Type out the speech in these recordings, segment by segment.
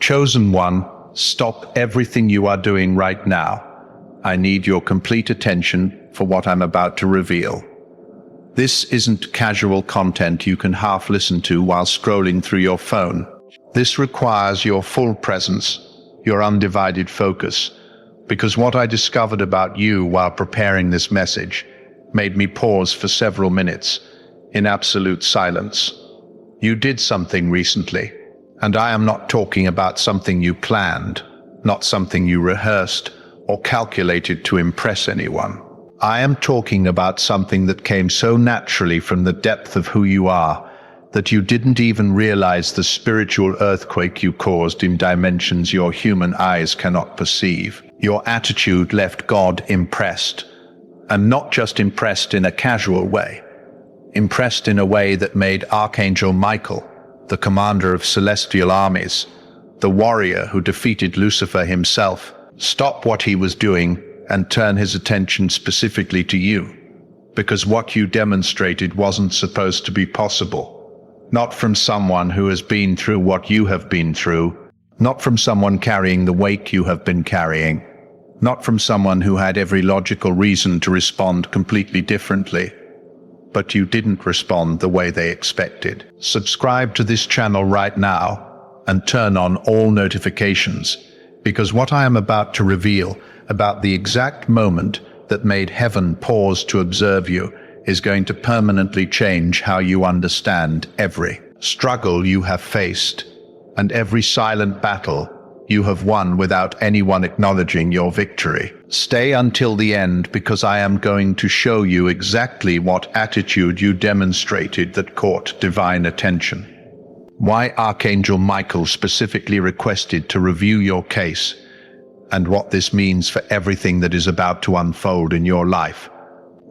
Chosen one, stop everything you are doing right now. I need your complete attention for what I'm about to reveal. This isn't casual content you can half listen to while scrolling through your phone. This requires your full presence, your undivided focus, because what I discovered about you while preparing this message made me pause for several minutes in absolute silence. You did something recently, and I am not talking about something you planned, not something you rehearsed or calculated to impress anyone. I am talking about something that came so naturally from the depth of who you are that you didn't even realize the spiritual earthquake you caused in dimensions your human eyes cannot perceive. Your attitude left God impressed, and not just impressed in a casual way, impressed in a way that made Archangel Michael, the commander of celestial armies, the warrior who defeated Lucifer himself, stop what he was doing and turn his attention specifically to you, because what you demonstrated wasn't supposed to be possible. Not from someone who has been through what you have been through, not from someone carrying the weight you have been carrying, not from someone who had every logical reason to respond completely differently. But you didn't respond the way they expected. Subscribe to this channel right now and turn on all notifications, because what I am about to reveal about the exact moment that made heaven pause to observe you is going to permanently change how you understand every struggle you have faced and every silent battle you have won without anyone acknowledging your victory. Stay until the end, because I am going to show you exactly what attitude you demonstrated that caught divine attention. Why Archangel Michael specifically requested to review your case, and what this means for everything that is about to unfold in your life.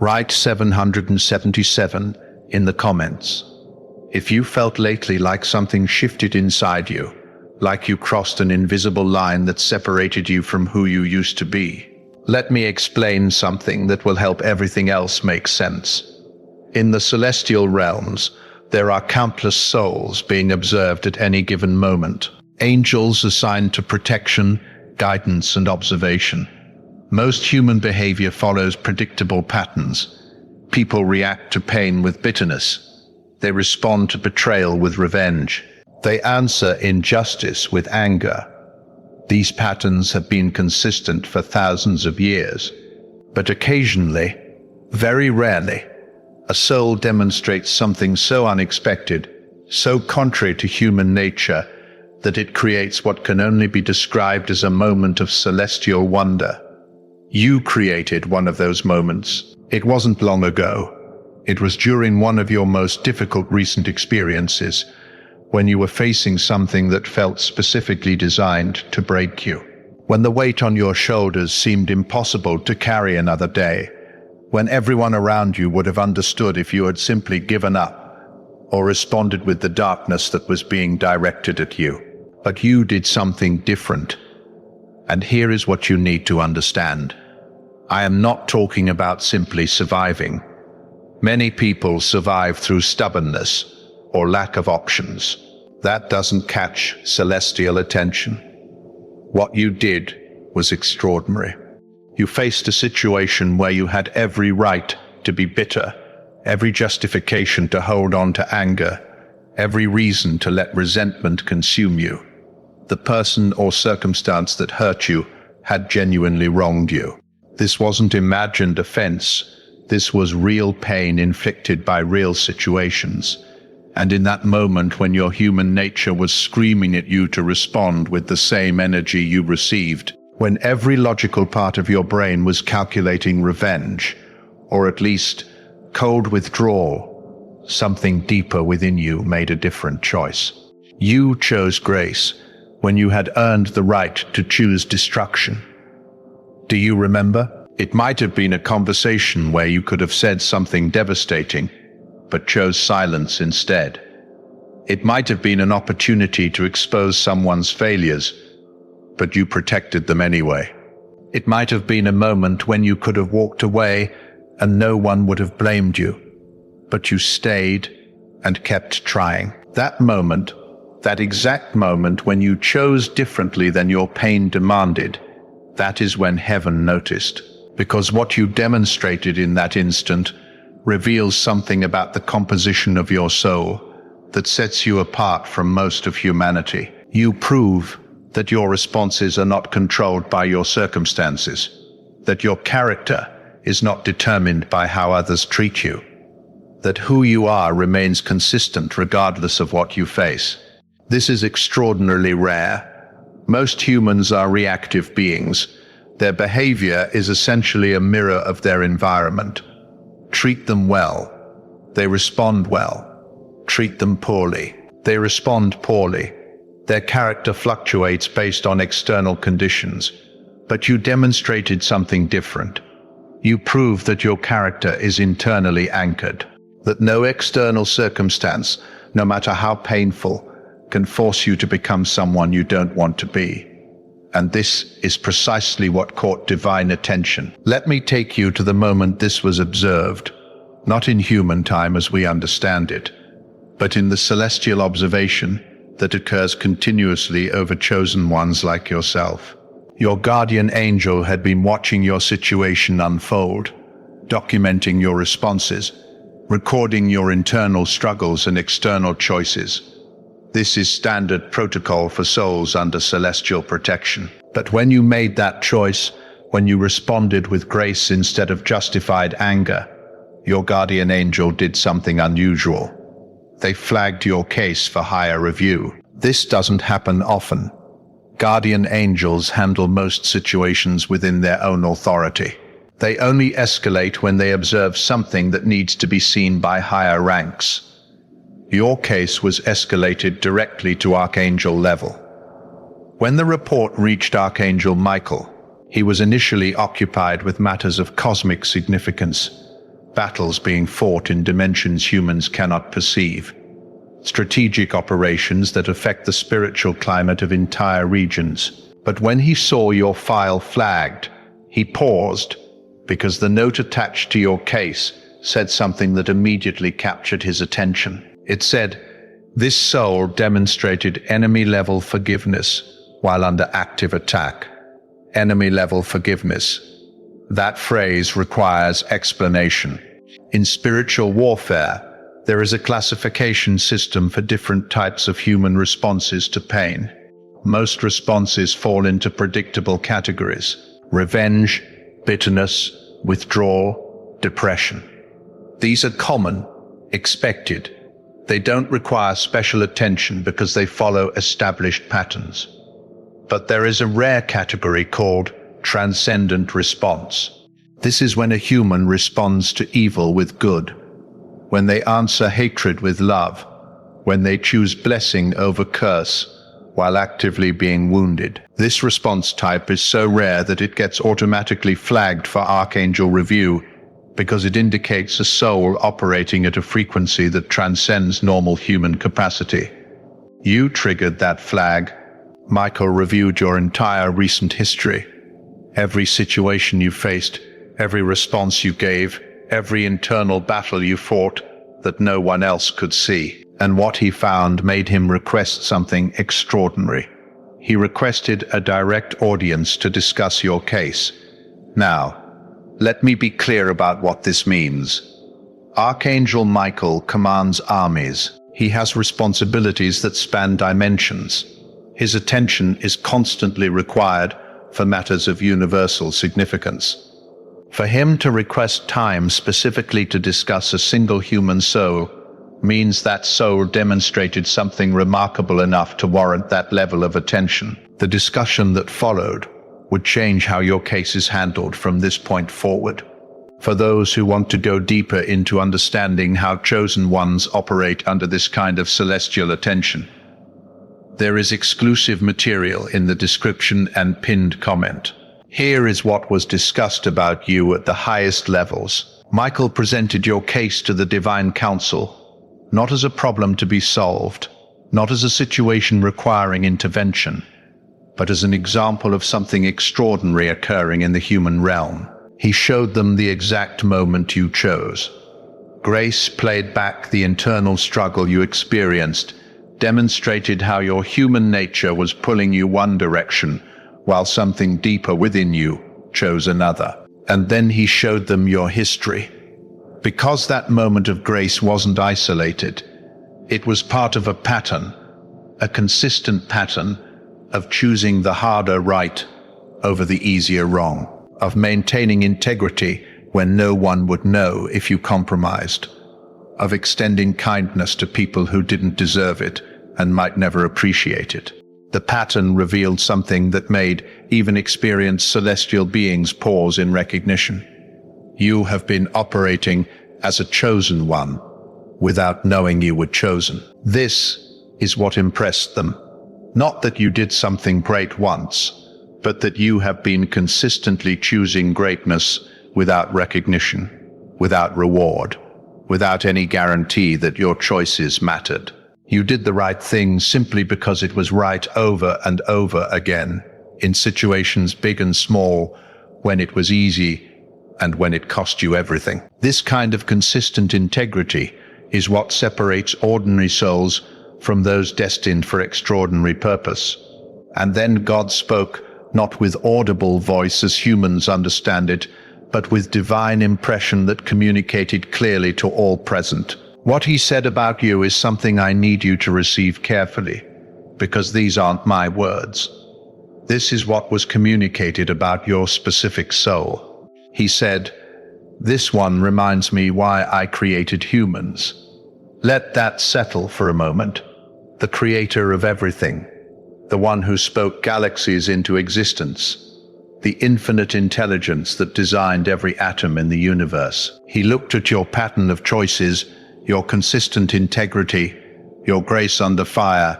Write 777 in the comments. If you felt lately like something shifted inside you, like you crossed an invisible line that separated you from who you used to be, let me explain something that will help everything else make sense. In the celestial realms, there are countless souls being observed at any given moment. Angels assigned to protection, guidance, and observation. Most human behavior follows predictable patterns. People react to pain with bitterness. They respond to betrayal with revenge. They answer injustice with anger. These patterns have been consistent for thousands of years. But occasionally, very rarely, a soul demonstrates something so unexpected, so contrary to human nature, that it creates what can only be described as a moment of celestial wonder. You created one of those moments. It wasn't long ago. It was during one of your most difficult recent experiences, when you were facing something that felt specifically designed to break you. When the weight on your shoulders seemed impossible to carry another day. When everyone around you would have understood if you had simply given up or responded with the darkness that was being directed at you. But you did something different. And here is what you need to understand. I am not talking about simply surviving. Many people survive through stubbornness or lack of options. That doesn't catch celestial attention. What you did was extraordinary. You faced a situation where you had every right to be bitter, every justification to hold on to anger, every reason to let resentment consume you. The person or circumstance that hurt you had genuinely wronged you. This wasn't imagined offense. This was real pain inflicted by real situations. And in that moment when your human nature was screaming at you to respond with the same energy you received, when every logical part of your brain was calculating revenge, or at least cold withdrawal, something deeper within you made a different choice. You chose grace when you had earned the right to choose destruction. Do you remember? It might have been a conversation where you could have said something devastating, but chose silence instead. It might have been an opportunity to expose someone's failures, but you protected them anyway. It might have been a moment when you could have walked away and no one would have blamed you, but you stayed and kept trying. That moment That exact moment when you chose differently than your pain demanded, that is when heaven noticed. Because what you demonstrated in that instant reveals something about the composition of your soul that sets you apart from most of humanity. You prove that your responses are not controlled by your circumstances, that your character is not determined by how others treat you, that who you are remains consistent regardless of what you face. This is extraordinarily rare. Most humans are reactive beings. Their behavior is essentially a mirror of their environment. Treat them well, they respond well. Treat them poorly, they respond poorly. Their character fluctuates based on external conditions. But you demonstrated something different. You proved that your character is internally anchored, that no external circumstance, no matter how painful, can force you to become someone you don't want to be. And this is precisely what caught divine attention. Let me take you to the moment this was observed, not in human time as we understand it, but in the celestial observation that occurs continuously over chosen ones like yourself. Your guardian angel had been watching your situation unfold, documenting your responses, recording your internal struggles and external choices. This is standard protocol for souls under celestial protection. But when you made that choice, when you responded with grace instead of justified anger, your guardian angel did something unusual. They flagged your case for higher review. This doesn't happen often. Guardian angels handle most situations within their own authority. They only escalate when they observe something that needs to be seen by higher ranks. Your case was escalated directly to Archangel level. When the report reached Archangel Michael, he was initially occupied with matters of cosmic significance, battles being fought in dimensions humans cannot perceive, strategic operations that affect the spiritual climate of entire regions. But when he saw your file flagged, he paused, because the note attached to your case said something that immediately captured his attention. It said, "This soul demonstrated enemy-level forgiveness while under active attack." Enemy-level forgiveness. That phrase requires explanation. In spiritual warfare, there is a classification system for different types of human responses to pain. Most responses fall into predictable categories: revenge, bitterness, withdrawal, depression. These are common, expected. They don't require special attention because they follow established patterns. But there is a rare category called transcendent response. This is when a human responds to evil with good, when they answer hatred with love, when they choose blessing over curse, while actively being wounded. This response type is so rare that it gets automatically flagged for Archangel review, because it indicates a soul operating at a frequency that transcends normal human capacity. You triggered that flag. Michael reviewed your entire recent history. Every situation you faced, every response you gave, every internal battle you fought that no one else could see. And what he found made him request something extraordinary. He requested a direct audience to discuss your case. Now, let me be clear about what this means. Archangel Michael commands armies. He has responsibilities that span dimensions. His attention is constantly required for matters of universal significance. For him to request time specifically to discuss a single human soul means that soul demonstrated something remarkable enough to warrant that level of attention. The discussion that followed would change how your case is handled from this point forward. For those who want to go deeper into understanding how chosen ones operate under this kind of celestial attention, there is exclusive material in the description and pinned comment. Here is what was discussed about you at the highest levels. Michael presented your case to the Divine Council, not as a problem to be solved, not as a situation requiring intervention, but as an example of something extraordinary occurring in the human realm. He showed them the exact moment you chose. Grace played back the internal struggle you experienced, demonstrated how your human nature was pulling you one direction, while something deeper within you chose another. And then he showed them your history. Because that moment of grace wasn't isolated, it was part of a pattern, a consistent pattern of choosing the harder right over the easier wrong, of maintaining integrity when no one would know if you compromised, of extending kindness to people who didn't deserve it and might never appreciate it. The pattern revealed something that made even experienced celestial beings pause in recognition. You have been operating as a chosen one without knowing you were chosen. This is what impressed them. Not that you did something great once, but that you have been consistently choosing greatness without recognition, without reward, without any guarantee that your choices mattered. You did the right thing simply because it was right over and over again, in situations big and small, when it was easy and when it cost you everything. This kind of consistent integrity is what separates ordinary souls from those destined for extraordinary purpose. And then God spoke, not with audible voice as humans understand it, but with divine impression that communicated clearly to all present. What he said about you is something I need you to receive carefully, because these aren't my words. This is what was communicated about your specific soul. He said, "This one reminds me why I created humans." Let that settle for a moment. The creator of everything, the one who spoke galaxies into existence, the infinite intelligence that designed every atom in the universe. He looked at your pattern of choices, your consistent integrity, your grace under fire,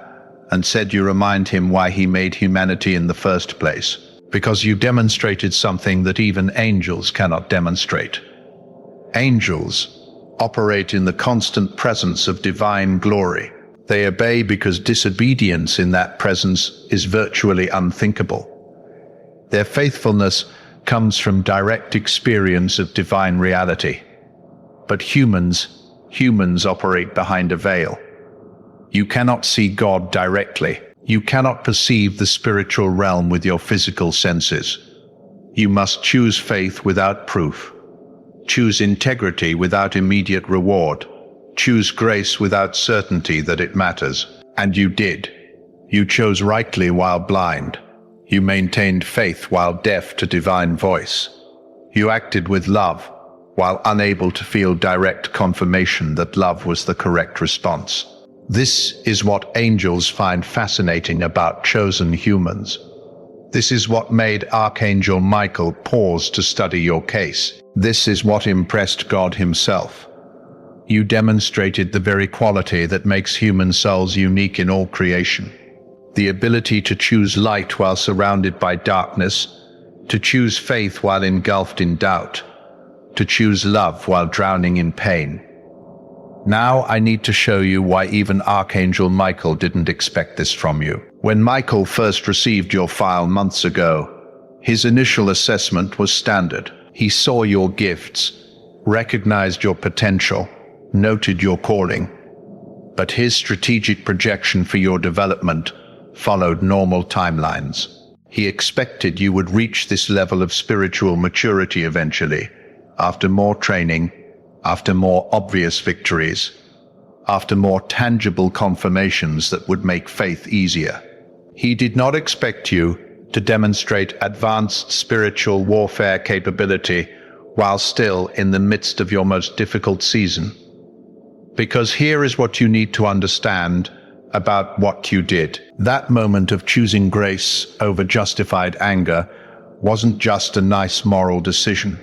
and said you remind him why he made humanity in the first place. Because you demonstrated something that even angels cannot demonstrate. Angels operate in the constant presence of divine glory. They obey because disobedience in that presence is virtually unthinkable. Their faithfulness comes from direct experience of divine reality. But humans operate behind a veil. You cannot see God directly. You cannot perceive the spiritual realm with your physical senses. You must choose faith without proof. Choose integrity without immediate reward. Choose grace without certainty that it matters. And you did. You chose rightly while blind. You maintained faith while deaf to divine voice. You acted with love while unable to feel direct confirmation that love was the correct response. This is what angels find fascinating about chosen humans. This is what made Archangel Michael pause to study your case. This is what impressed God himself. You demonstrated the very quality that makes human souls unique in all creation. The ability to choose light while surrounded by darkness, to choose faith while engulfed in doubt, to choose love while drowning in pain. Now I need to show you why even Archangel Michael didn't expect this from you. When Michael first received your file months ago, his initial assessment was standard. He saw your gifts, recognized your potential, noted your calling. But his strategic projection for your development followed normal timelines. He expected you would reach this level of spiritual maturity eventually, after more training, after more obvious victories, after more tangible confirmations that would make faith easier. He did not expect you to demonstrate advanced spiritual warfare capability while still in the midst of your most difficult season. Because here is what you need to understand about what you did. That moment of choosing grace over justified anger wasn't just a nice moral decision.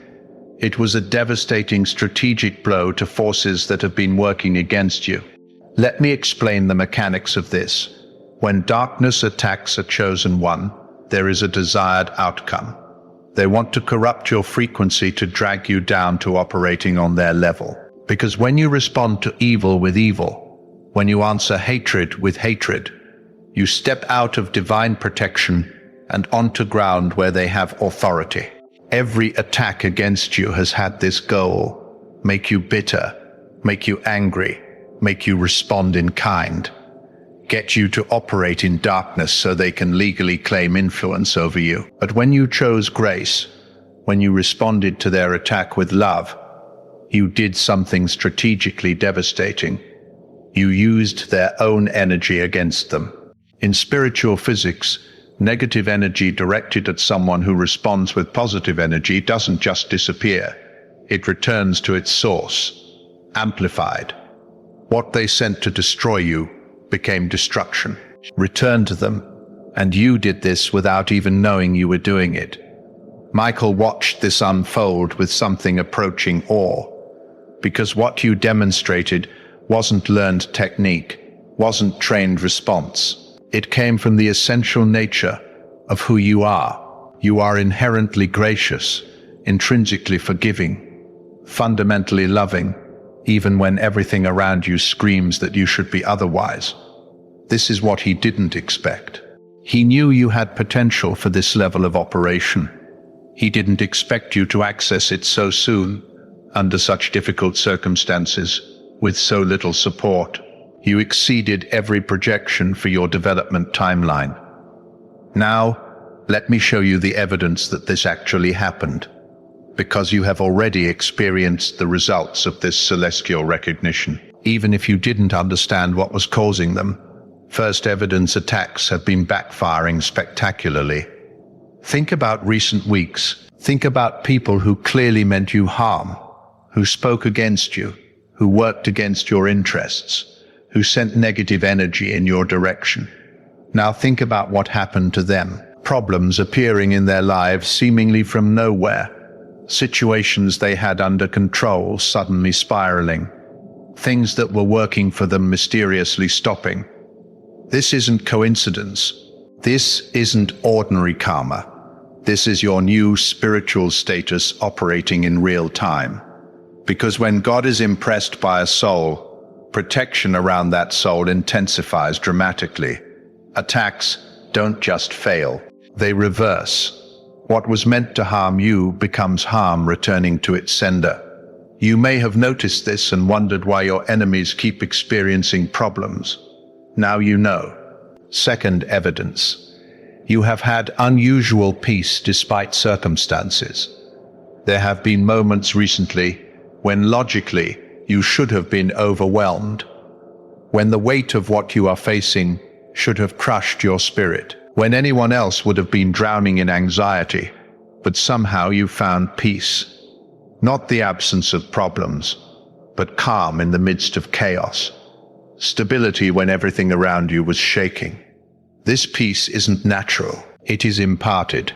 It was a devastating strategic blow to forces that have been working against you. Let me explain the mechanics of this. When darkness attacks a chosen one, there is a desired outcome. They want to corrupt your frequency to drag you down to operating on their level. Because when you respond to evil with evil, when you answer hatred with hatred, you step out of divine protection and onto ground where they have authority. Every attack against you has had this goal: make you bitter, make you angry, make you respond in kind. get you to operate in darkness so they can legally claim influence over you. But when you chose grace, when you responded to their attack with love, you did something strategically devastating. You used their own energy against them. In spiritual physics, negative energy directed at someone who responds with positive energy doesn't just disappear. It returns to its source, amplified. What they sent to destroy you became destruction. Return to them, and you did this without even knowing you were doing it. Michael watched this unfold with something approaching awe, because what you demonstrated wasn't learned technique, wasn't trained response. It came from the essential nature of who you are. You are inherently gracious, intrinsically forgiving, fundamentally loving, even when everything around you screams that you should be otherwise. This is what he didn't expect. He knew you had potential for this level of operation. He didn't expect you to access it so soon, under such difficult circumstances, with so little support. You exceeded every projection for your development timeline. Now, let me show you the evidence that this actually happened, because you have already experienced the results of this celestial recognition. Even if you didn't understand what was causing them, first evidence attacks have been backfiring spectacularly. Think about recent weeks. Think about people who clearly meant you harm, who spoke against you, who worked against your interests, who sent negative energy in your direction. Now think about what happened to them. Problems appearing in their lives seemingly from nowhere. Situations they had under control suddenly spiraling. Things that were working for them mysteriously stopping. This isn't coincidence. This isn't ordinary karma. This is your new spiritual status operating in real time. Because when God is impressed by a soul, protection around that soul intensifies dramatically. Attacks don't just fail, they reverse. What was meant to harm you becomes harm returning to its sender. You may have noticed this and wondered why your enemies keep experiencing problems. Now you know. Second evidence. You have had unusual peace despite circumstances. There have been moments recently when logically you should have been overwhelmed, when the weight of what you are facing should have crushed your spirit, when anyone else would have been drowning in anxiety, but somehow you found peace. Not the absence of problems, but calm in the midst of chaos. Stability when everything around you was shaking. This peace isn't natural, it is imparted.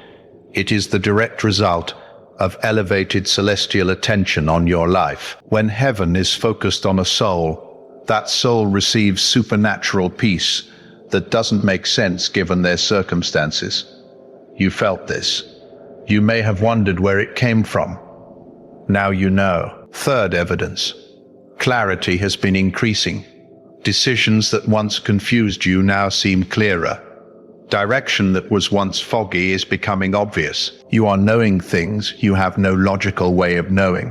It is the direct result of elevated celestial attention on your life. When heaven is focused on a soul, that soul receives supernatural peace that doesn't make sense given their circumstances. You felt this. You may have wondered where it came from. Now you know. Third evidence. Clarity has been increasing. Decisions that once confused you now seem clearer. Direction that was once foggy is becoming obvious. You are knowing things you have no logical way of knowing.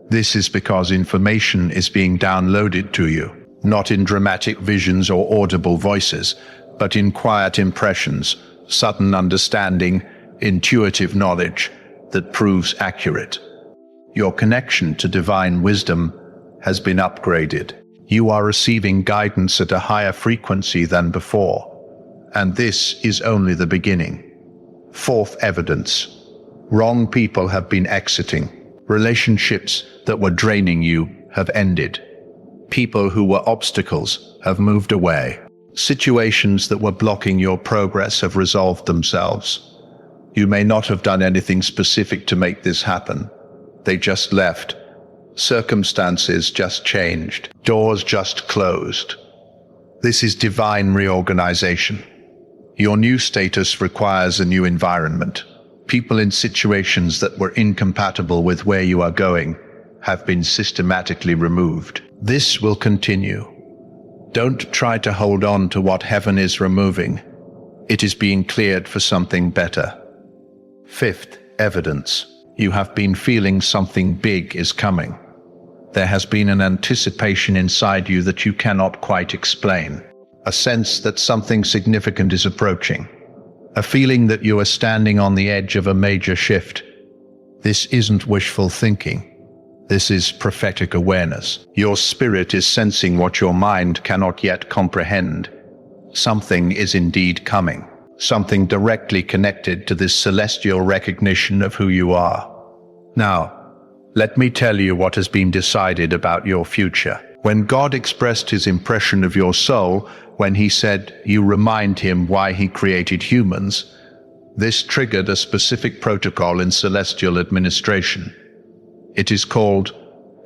This is because information is being downloaded to you, not in dramatic visions or audible voices, but in quiet impressions, sudden understanding, intuitive knowledge that proves accurate. Your connection to divine wisdom has been upgraded. You are receiving guidance at a higher frequency than before. And this is only the beginning. Fourth evidence. Wrong people have been exiting. Relationships that were draining you have ended. People who were obstacles have moved away. Situations that were blocking your progress have resolved themselves. You may not have done anything specific to make this happen. They just left. Circumstances just changed. Doors just closed. This is divine reorganization. Your new status requires a new environment. People in situations that were incompatible with where you are going have been systematically removed. This will continue. Don't try to hold on to what heaven is removing. It is being cleared for something better. Fifth evidence. You have been feeling something big is coming. There has been an anticipation inside you that you cannot quite explain. a sense that something significant is approaching, a feeling that you are standing on the edge of a major shift. This isn't wishful thinking. This is prophetic awareness. Your spirit is sensing what your mind cannot yet comprehend. Something is indeed coming, something directly connected to this celestial recognition of who you are. Now, let me tell you what has been decided about your future. When God expressed his impression of your soul, when he said you remind him why he created humans, this triggered a specific protocol in celestial administration. It is called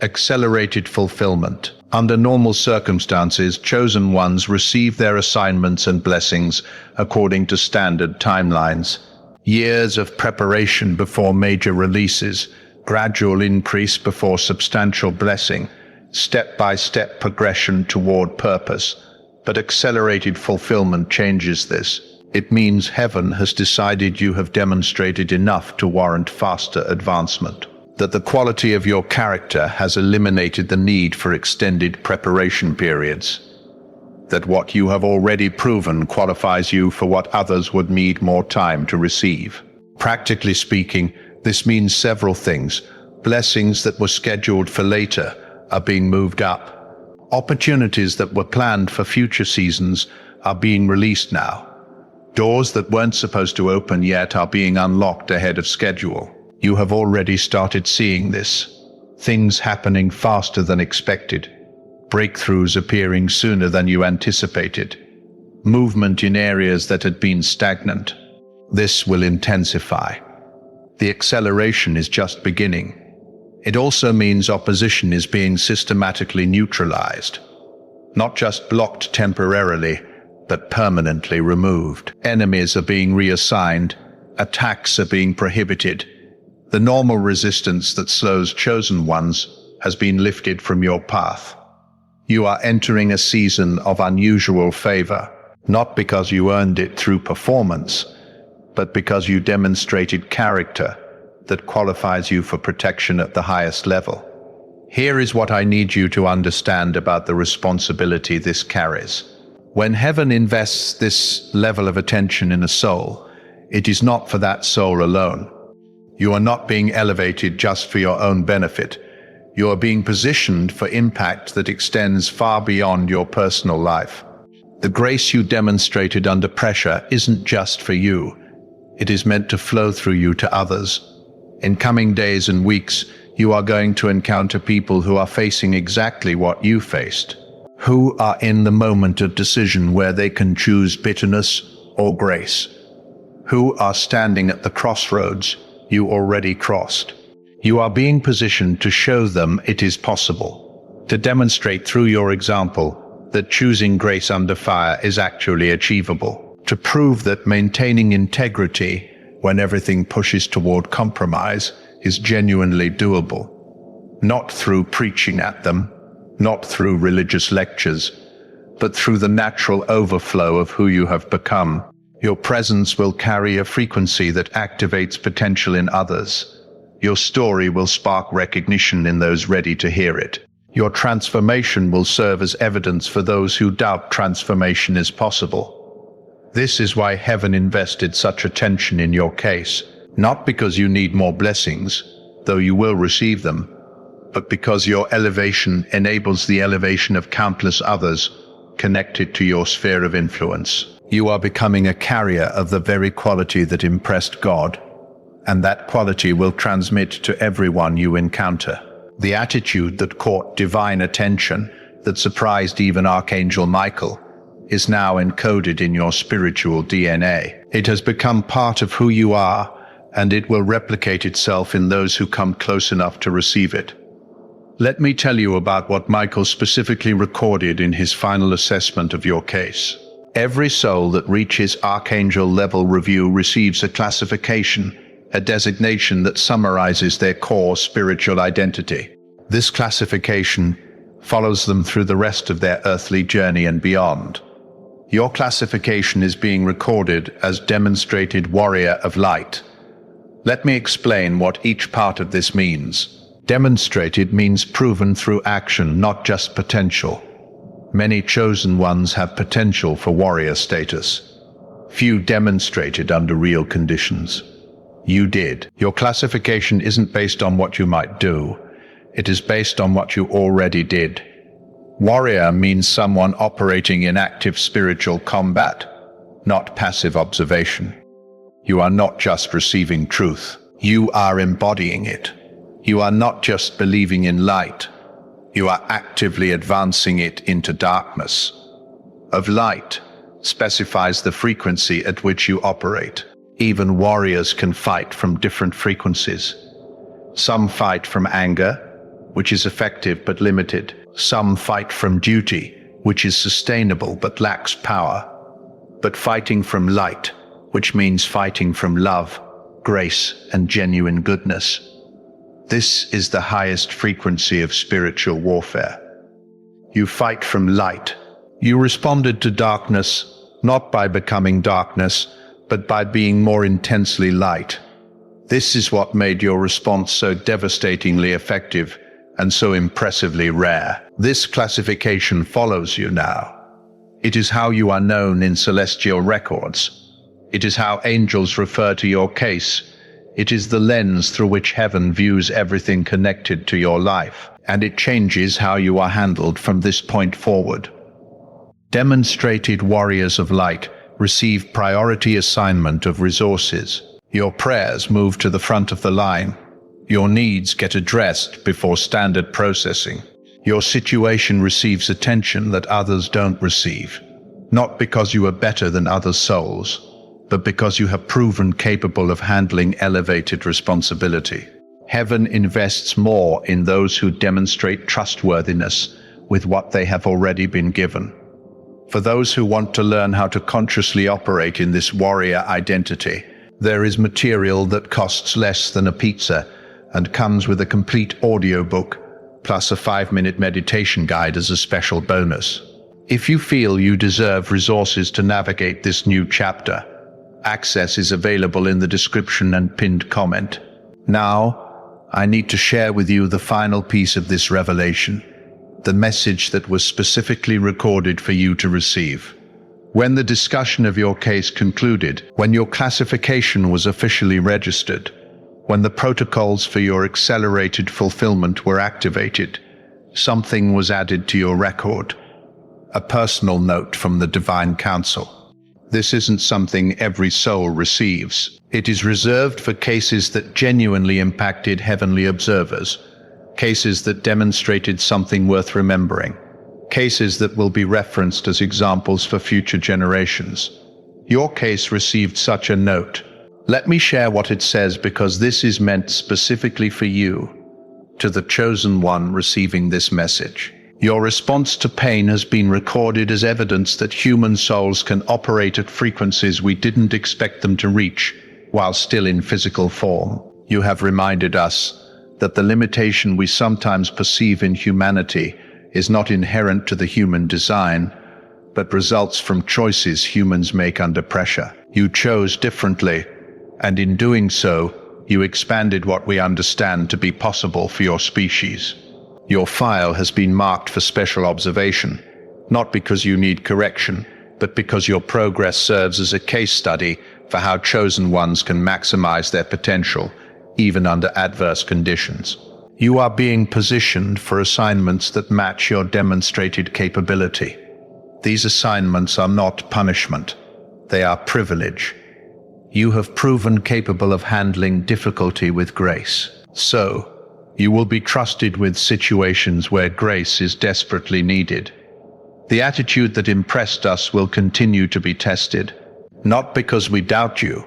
accelerated fulfillment. Under normal circumstances, chosen ones receive their assignments and blessings according to standard timelines. Years of preparation before major releases, gradual increase before substantial blessing, step-by-step progression toward purpose. But accelerated fulfillment changes this. It means heaven has decided you have demonstrated enough to warrant faster advancement, that the quality of your character has eliminated the need for extended preparation periods, that what you have already proven qualifies you for what others would need more time to receive. Practically speaking, this means several things. Blessings that were scheduled for later are being moved up. Opportunities that were planned for future seasons are being released now. Doors that weren't supposed to open yet are being unlocked ahead of schedule. You have already started seeing this. Things happening faster than expected. Breakthroughs appearing sooner than you anticipated. Movement in areas that had been stagnant. This will intensify. The acceleration is just beginning. It also means opposition is being systematically neutralized. Not just blocked temporarily, but permanently removed. Enemies are being reassigned. Attacks are being prohibited. The normal resistance that slows chosen ones has been lifted from your path. You are entering a season of unusual favor, not because you earned it through performance, but because you demonstrated character that qualifies you for protection at the highest level. Here is what I need you to understand about the responsibility this carries. When heaven invests this level of attention in a soul, it is not for that soul alone. You are not being elevated just for your own benefit. You are being positioned for impact that extends far beyond your personal life. The grace you demonstrated under pressure isn't just for you. It is meant to flow through you to others. In coming days and weeks, you are going to encounter people who are facing exactly what you faced, who are in the moment of decision where they can choose bitterness or grace, who are standing at the crossroads you already crossed. You are being positioned to show them it is possible, to demonstrate through your example that choosing grace under fire is actually achievable, to prove that maintaining integrity when everything pushes toward compromise is genuinely doable. Not through preaching at them, not through religious lectures, but through the natural overflow of who you have become. Your presence will carry a frequency that activates potential in others. Your story will spark recognition in those ready to hear it. Your transformation will serve as evidence for those who doubt transformation is possible. This is why heaven invested such attention in your case, not because you need more blessings, though you will receive them, but because your elevation enables the elevation of countless others connected to your sphere of influence. You are becoming a carrier of the very quality that impressed God, and that quality will transmit to everyone you encounter. The attitude that caught divine attention, that surprised even Archangel Michael, is now encoded in your spiritual DNA. It has become part of who you are, and it will replicate itself in those who come close enough to receive it. Let me tell you about what Michael specifically recorded in his final assessment of your case. Every soul that reaches Archangel level review receives a classification, a designation that summarizes their core spiritual identity. This classification follows them through the rest of their earthly journey and beyond. Your classification is being recorded as demonstrated warrior of light. Let me explain what each part of this means. Demonstrated means proven through action, not just potential. Many chosen ones have potential for warrior status. Few demonstrated under real conditions. You did. Your classification isn't based on what you might do. It is based on what you already did. Warrior means someone operating in active spiritual combat, not passive observation. You are not just receiving truth. You are embodying it. You are not just believing in light. You are actively advancing it into darkness. Of light specifies the frequency at which you operate. Even warriors can fight from different frequencies. Some fight from anger, which is effective but limited. Some fight from duty, which is sustainable but lacks power. But fighting from light, which means fighting from love, grace, and genuine goodness. This is the highest frequency of spiritual warfare. You fight from light. You responded to darkness, not by becoming darkness, but by being more intensely light. This is what made your response so devastatingly effective and so impressively rare. This classification follows you now. It is how you are known in celestial records. It is how angels refer to your case. It is the lens through which heaven views everything connected to your life, and it changes how you are handled from this point forward. Demonstrated warriors of light receive priority assignment of resources. Your prayers move to the front of the line. Your needs get addressed before standard processing. Your situation receives attention that others don't receive, not because you are better than other souls, but because you have proven capable of handling elevated responsibility. Heaven invests more in those who demonstrate trustworthiness with what they have already been given. For those who want to learn how to consciously operate in this warrior identity, there is material that costs less than a pizza and comes with a complete audiobook, plus a 5-minute meditation guide as a special bonus. If you feel you deserve resources to navigate this new chapter, access is available in the description and pinned comment. Now, I need to share with you the final piece of this revelation, the message that was specifically recorded for you to receive. When the discussion of your case concluded, when your classification was officially registered, when the protocols for your accelerated fulfillment were activated, something was added to your record, a personal note from the Divine Council. This isn't something every soul receives. It is reserved for cases that genuinely impacted heavenly observers, cases that demonstrated something worth remembering, cases that will be referenced as examples for future generations. Your case received such a note. Let me share what it says, because this is meant specifically for you, to the chosen one receiving this message. Your response to pain has been recorded as evidence that human souls can operate at frequencies we didn't expect them to reach while still in physical form. You have reminded us that the limitation we sometimes perceive in humanity is not inherent to the human design, but results from choices humans make under pressure. You chose differently, and in doing so, you expanded what we understand to be possible for your species. Your file has been marked for special observation, not because you need correction, but because your progress serves as a case study for how chosen ones can maximize their potential, even under adverse conditions. You are being positioned for assignments that match your demonstrated capability. These assignments are not punishment. They are privilege. You have proven capable of handling difficulty with grace. So, you will be trusted with situations where grace is desperately needed. The attitude that impressed us will continue to be tested, not because we doubt you,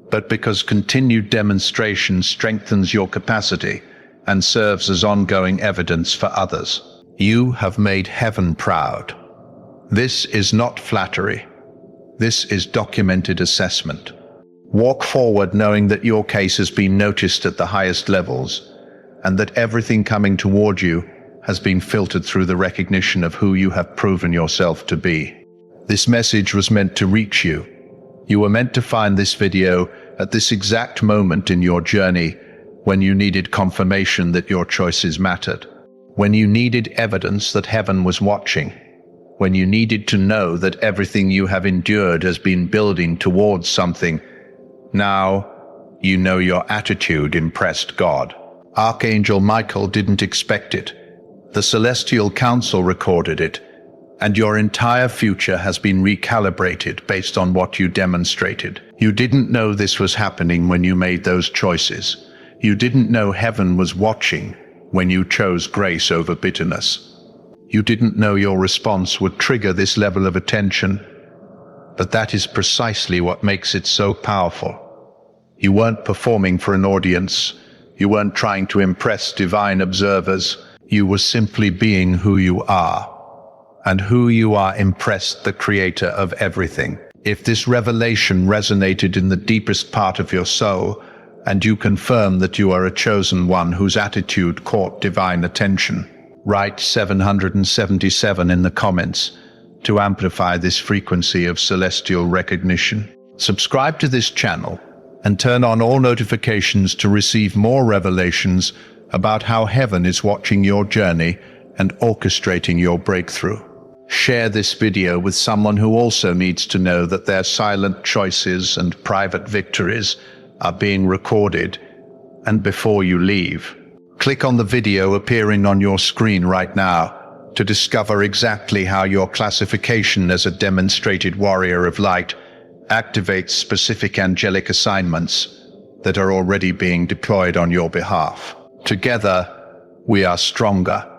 but because continued demonstration strengthens your capacity and serves as ongoing evidence for others. You have made heaven proud. This is not flattery. This is documented assessment. Walk forward knowing that your case has been noticed at the highest levels, and that everything coming toward you has been filtered through the recognition of who you have proven yourself to be. This message was meant to reach you. You were meant to find this video at this exact moment in your journey, when you needed confirmation that your choices mattered, when you needed evidence that heaven was watching, when you needed to know that everything you have endured has been building towards something. Now, you know your attitude impressed God. Archangel Michael didn't expect it. The Celestial Council recorded it, and your entire future has been recalibrated based on what you demonstrated. You didn't know this was happening when you made those choices. You didn't know heaven was watching when you chose grace over bitterness. You didn't know your response would trigger this level of attention, but that is precisely what makes it so powerful. You weren't performing for an audience. You weren't trying to impress divine observers. You were simply being who you are. And who you are impressed the creator of everything. If this revelation resonated in the deepest part of your soul, and you confirm that you are a chosen one whose attitude caught divine attention, write 777 in the comments to amplify this frequency of celestial recognition. Subscribe to this channel and turn on all notifications to receive more revelations about how heaven is watching your journey and orchestrating your breakthrough. Share this video with someone who also needs to know that their silent choices and private victories are being recorded. And before you leave, click on the video appearing on your screen right now to discover exactly how your classification as a demonstrated warrior of light activates specific angelic assignments that are already being deployed on your behalf. Together, we are stronger.